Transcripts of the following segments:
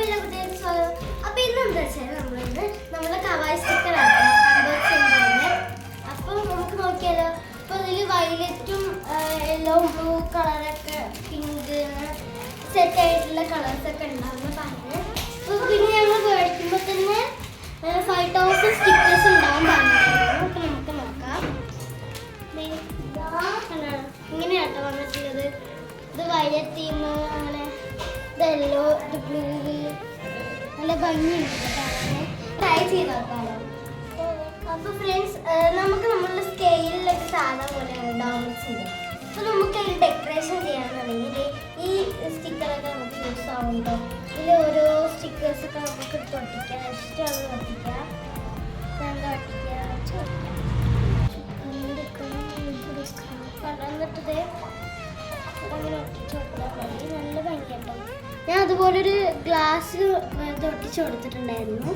എല്ലാ കുട്ടികൾക്കും സ്വാഗതം. അപ്പൊ ഇന്നെന്താ വെച്ചാൽ നമ്മള് കവായി സ്റ്റിക്കർ ആക്കാം. അപ്പൊ നമുക്ക് നോക്കിയാലോ. അപ്പൊ ഇതില് വയലറ്റും യെല്ലോ ബ്ലൂ കളറൊക്കെ പിങ്ക് സെറ്റ് ആയിട്ടുള്ള കളേഴ്സ് ഒക്കെ ഉണ്ടാവുന്ന പറഞ്ഞു. അപ്പൊ പിന്നെ ഞങ്ങൾ മേടിക്കുമ്പോ തന്നെ 5000 സ്റ്റിക്കേഴ്സ് ഉണ്ടാവും പറഞ്ഞിട്ടുണ്ടായിരുന്നു. അപ്പൊ നമുക്ക് നോക്കാം. ഇങ്ങനെയാട്ടോ വന്നിട്ടുള്ളത്. ഇത് വയലറ്റ് തീം, അങ്ങനെ ഇത് യെല്ലോ, ഇത് ബ്ലൂ, നല്ല ഭംഗിയുണ്ട് കാണാൻ. ട്രൈ ചെയ്ത് നോക്കാമല്ലോ. അപ്പോൾ ഫ്രണ്ട്സ്, നമുക്ക് നമ്മളുടെ സ്കെയിലിലൊക്കെ സാധാ പോലെയാണ് ഡോമിറ്റ്സിൻ്റെ. അപ്പോൾ നമുക്ക് അതിൽ ഡെക്കറേഷൻ ചെയ്യാന്നുണ്ടെങ്കിൽ ഈ സ്റ്റിക്കറൊക്കെ നമുക്ക് യൂസ് ആവുന്നുണ്ടോ. ഇതിൽ ഓരോ സ്റ്റിക്കേഴ്സൊക്കെ നമുക്ക് ഒട്ടിക്കാം. ഇഷ്ടമാണ് ഒട്ടിക്കാം. എന്നിട്ടത് അങ്ങനെ ഒട്ടിച്ച് കൊടുത്താൽ മതി. നല്ല ഭംഗിയുണ്ടാവും. ഞാൻ അതുപോലൊരു ഗ്ലാസ് ഇത് ഒട്ടിച്ച് കൊടുത്തിട്ടുണ്ടായിരുന്നു.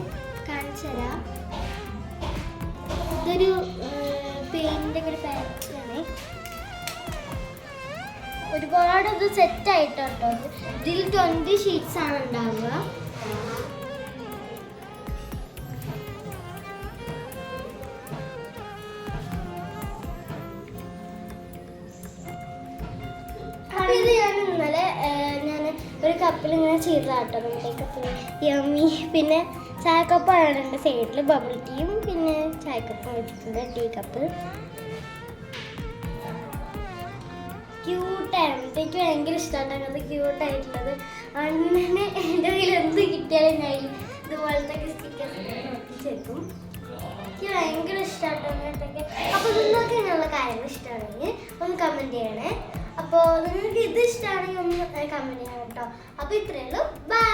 കാണിച്ചു തരാം. ഇതൊരു പെയിൻ്റെ ഒരു പാക്കാണ്. ഒരുപാട് ഇത് സെറ്റായിട്ട് കേട്ടോ. ഇതിൽ 20 ഷീറ്റ്സ് ആണ് ഉണ്ടാവുക. ഇത് ഞാൻ ഇന്നലെ ഒരു കപ്പിൽ ഇങ്ങനെ ചെയ്തതാട്ടോ. നമ്മുടെ കപ്പിൽ യമ്മി. പിന്നെ ചായക്കപ്പാണ് എൻ്റെ സൈഡിൽ. ബബിൾ ടീയും പിന്നെ ചായക്കപ്പും വെച്ചിട്ടുണ്ട്. ടീ കപ്പ് ക്യൂട്ടായിരുന്നു. എനിക്ക് ഭയങ്കര ഇഷ്ടമാണ് അങ്ങനത്തെ ക്യൂട്ടായിട്ടുള്ളത്. അങ്ങനെ എൻ്റെ കയ്യിൽ എന്ത് കിട്ടിയാലും ഞാൻ ഇതുപോലത്തെ സ്റ്റിക്കേഴ്സ് ഒട്ടിച്ചേക്കും. എനിക്ക് ഭയങ്കര ഇഷ്ടമാട്ടോ അങ്ങനത്തൊക്കെ. അപ്പോൾ നിങ്ങൾക്ക് ഇങ്ങനെയുള്ള കാര്യങ്ങൾ ഇഷ്ടമാണെങ്കിൽ ഒന്ന് കമൻറ്റ് ചെയ്യണേ. അപ്പോൾ നിങ്ങൾക്ക് ഇത് ഇഷ്ടമാണെങ്കിൽ ഒന്ന് കമൻറ്റ് ചെയ്യണം കേട്ടോ. അപ്പോൾ ഇത്രയേ ഉള്ളൂ. ബൈ.